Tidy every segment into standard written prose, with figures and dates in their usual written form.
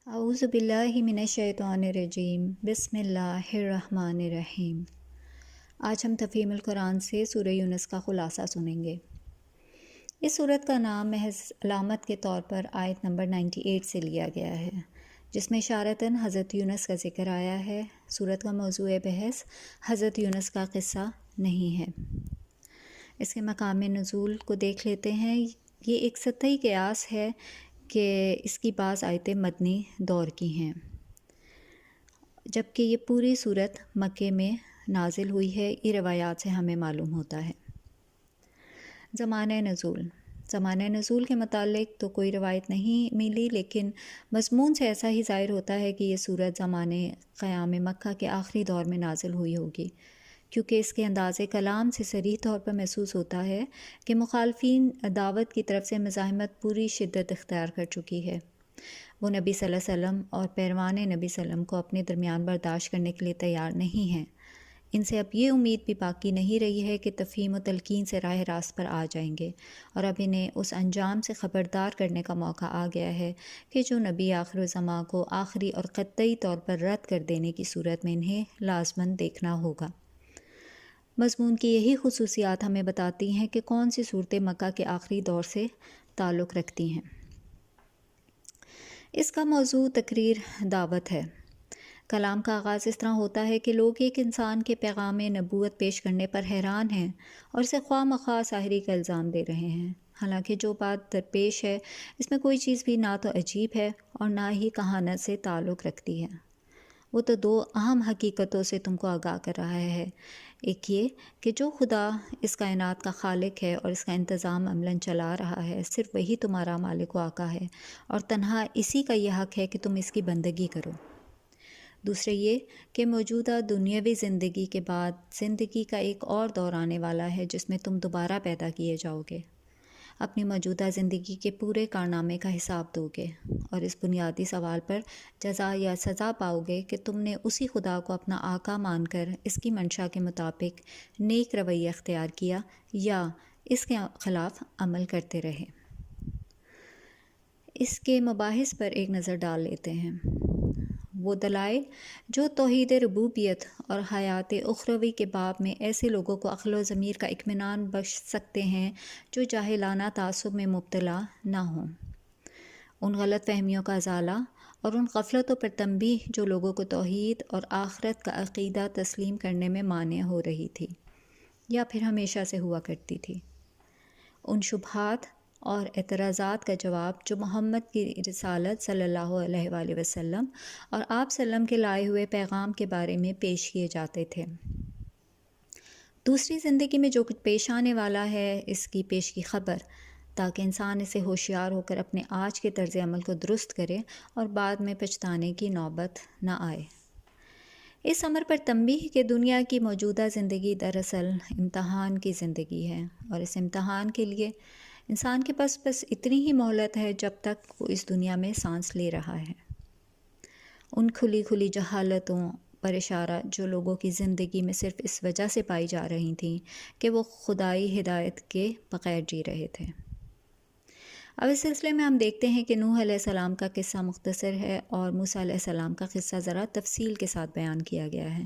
اعوذ باللہ من الشیطان الرجیم بسم اللہ الرحمن الرحیم۔ آج ہم تفہیم القرآن سے سورہ یونس کا خلاصہ سنیں گے۔ اس سورت کا نام محض علامت کے طور پر آیت نمبر 98 سے لیا گیا ہے، جس میں اشارتاً حضرت یونس کا ذکر آیا ہے۔ سورت کا موضوع بحث حضرت یونس کا قصہ نہیں ہے۔ اس کے مقام نزول کو دیکھ لیتے ہیں۔ یہ ایک سطحی قیاس ہے کہ اس کی بعض آیتیں مدنی دور کی ہیں، جبکہ یہ پوری صورت مکے میں نازل ہوئی ہے۔ یہ روایات سے ہمیں معلوم ہوتا ہے۔ زمانہ نزول کے متعلق تو کوئی روایت نہیں ملی، لیکن مضمون سے ایسا ہی ظاہر ہوتا ہے کہ یہ صورت زمانے قیام مکہ کے آخری دور میں نازل ہوئی ہوگی، کیونکہ اس کے انداز کلام سے صریح طور پر محسوس ہوتا ہے کہ مخالفین دعوت کی طرف سے مزاحمت پوری شدت اختیار کر چکی ہے۔ وہ نبی صلی اللہ علیہ وسلم اور پیروان نبی صلی اللہ علیہ وسلم کو اپنے درمیان برداشت کرنے کے لیے تیار نہیں ہیں۔ ان سے اب یہ امید بھی باقی نہیں رہی ہے کہ تفہیم و تلقین سے راہ راست پر آ جائیں گے، اور اب انہیں اس انجام سے خبردار کرنے کا موقع آ گیا ہے کہ جو نبی آخر الزماں کو آخری اور قطعی طور پر رد کر دینے کی صورت میں انہیں لازماً دیکھنا ہوگا۔ مضمون کی یہی خصوصیات ہمیں بتاتی ہیں کہ کون سی صورتیں مکہ کے آخری دور سے تعلق رکھتی ہیں۔ اس کا موضوع تقریر دعوت ہے۔ کلام کا آغاز اس طرح ہوتا ہے کہ لوگ ایک انسان کے پیغام نبوت پیش کرنے پر حیران ہیں اور اسے خواہ مخواہ ساحری کا الزام دے رہے ہیں، حالانکہ جو بات درپیش ہے اس میں کوئی چیز بھی نہ تو عجیب ہے اور نہ ہی کہانت سے تعلق رکھتی ہے۔ وہ تو دو اہم حقیقتوں سے تم کو آگاہ کر رہا ہے۔ ایک یہ کہ جو خدا اس کائنات کا خالق ہے اور اس کا انتظام عملاً چلا رہا ہے، صرف وہی تمہارا مالک و آقا ہے، اور تنہا اسی کا یہ حق ہے کہ تم اس کی بندگی کرو۔ دوسرے یہ کہ موجودہ دنیاوی زندگی کے بعد زندگی کا ایک اور دور آنے والا ہے جس میں تم دوبارہ پیدا کیے جاؤ گے، اپنی موجودہ زندگی کے پورے کارنامے کا حساب دو گے، اور اس بنیادی سوال پر جزا یا سزا پاؤ گے کہ تم نے اسی خدا کو اپنا آقا مان کر اس کی منشا کے مطابق نیک رویہ اختیار کیا یا اس کے خلاف عمل کرتے رہے۔ اس کے مباحث پر ایک نظر ڈال لیتے ہیں۔ وہ دلائل جو توحید ربوبیت اور حیات اخروی کے باب میں ایسے لوگوں کو عقل و ضمیر کا اطمینان بخش سکتے ہیں جو جاہلانہ تعصب میں مبتلا نہ ہوں، ان غلط فہمیوں کا ازالہ اور ان غفلتوں پر تنبیہ جو لوگوں کو توحید اور آخرت کا عقیدہ تسلیم کرنے میں مانع ہو رہی تھی یا پھر ہمیشہ سے ہوا کرتی تھی، ان شبہات اور اعتراضات کا جواب جو محمد کی رسالت صلی اللہ علیہ وآلہ وسلم اور آپ صلی اللہ علیہ وسلم کے لائے ہوئے پیغام کے بارے میں پیش کیے جاتے تھے۔ دوسری زندگی میں جو کچھ پیش آنے والا ہے اس کی پیش کی خبر، تاکہ انسان اسے ہوشیار ہو کر اپنے آج کے طرز عمل کو درست کرے اور بعد میں پچھتانے کی نوبت نہ آئے۔ اس امر پر تنبیہ کہ دنیا کی موجودہ زندگی دراصل امتحان کی زندگی ہے، اور اس امتحان کے لیے انسان کے پاس بس اتنی ہی مہلت ہے جب تک وہ اس دنیا میں سانس لے رہا ہے۔ ان کھلی جہالتوں پر اشارہ جو لوگوں کی زندگی میں صرف اس وجہ سے پائی جا رہی تھیں کہ وہ خدائی ہدایت کے بغیر جی رہے تھے۔ اب اس سلسلے میں ہم دیکھتے ہیں کہ نوح علیہ السلام کا قصہ مختصر ہے اور موسیٰ علیہ السلام کا قصہ ذرا تفصیل کے ساتھ بیان کیا گیا ہے،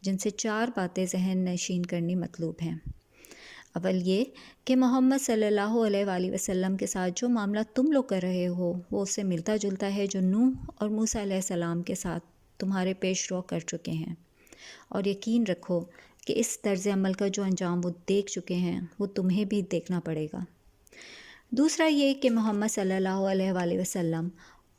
جن سے 4 باتیں ذہن نشین کرنی مطلوب ہیں۔ اول یہ کہ محمد صلی اللہ علیہ وآلہ وسلم کے ساتھ جو معاملہ تم لوگ کر رہے ہو وہ اس سے ملتا جلتا ہے جو نوح اور موسیٰ علیہ السلام کے ساتھ تمہارے پیش رو کر چکے ہیں، اور یقین رکھو کہ اس طرز عمل کا جو انجام وہ دیکھ چکے ہیں وہ تمہیں بھی دیکھنا پڑے گا۔ دوسرا یہ کہ محمد صلی اللہ علیہ وآلہ وسلم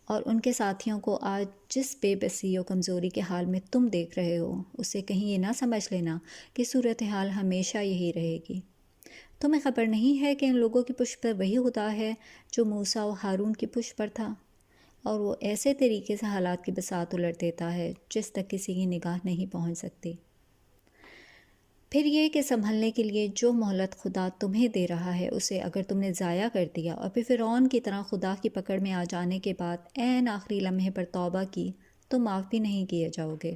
اور ان کے ساتھیوں کو آج جس بے بسی و کمزوری کے حال میں تم دیکھ رہے ہو اسے کہیں یہ نہ سمجھ لینا کہ صورتحال ہمیشہ یہی رہے گی۔ تمہیں خبر نہیں ہے کہ ان لوگوں کی پشت پر وہی خدا ہے جو موسیٰ و ہارون کی پشت پر تھا، اور وہ ایسے طریقے سے حالات کی بساط الٹ دیتا ہے جس تک کسی کی نگاہ نہیں پہنچ سکتی۔ پھر یہ کہ سنبھلنے کے لیے جو مہلت خدا تمہیں دے رہا ہے اسے اگر تم نے ضائع کر دیا اور پھر فرعون کی طرح خدا کی پکڑ میں آ جانے کے بعد عین آخری لمحے پر توبہ کی تو معاف بھی نہیں کیے جاؤ گے۔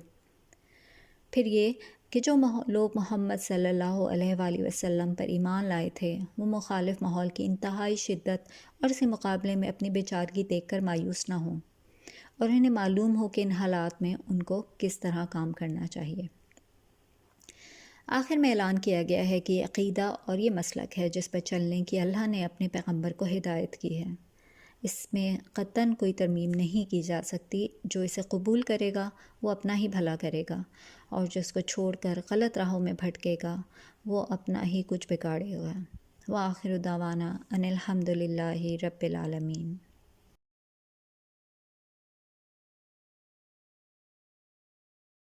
پھر یہ کہ جو لوگ محمد صلی اللہ علیہ وآلہ وسلم پر ایمان لائے تھے وہ مخالف ماحول کی انتہائی شدت اور اس کے مقابلے میں اپنی بیچارگی دیکھ کر مایوس نہ ہوں، اور انہیں معلوم ہو کہ ان حالات میں ان کو کس طرح کام کرنا چاہیے۔ آخر میں اعلان کیا گیا ہے کہ یہ عقیدہ اور یہ مسلک ہے جس پر چلنے کی اللہ نے اپنے پیغمبر کو ہدایت کی ہے۔ اس میں قطعاً کوئی ترمیم نہیں کی جا سکتی۔ جو اسے قبول کرے گا وہ اپنا ہی بھلا کرے گا، اور جو اس کو چھوڑ کر غلط راہوں میں بھٹکے گا وہ اپنا ہی کچھ بگاڑے گا۔ وآخر دعوانا ان الحمد للہ رب العالمین۔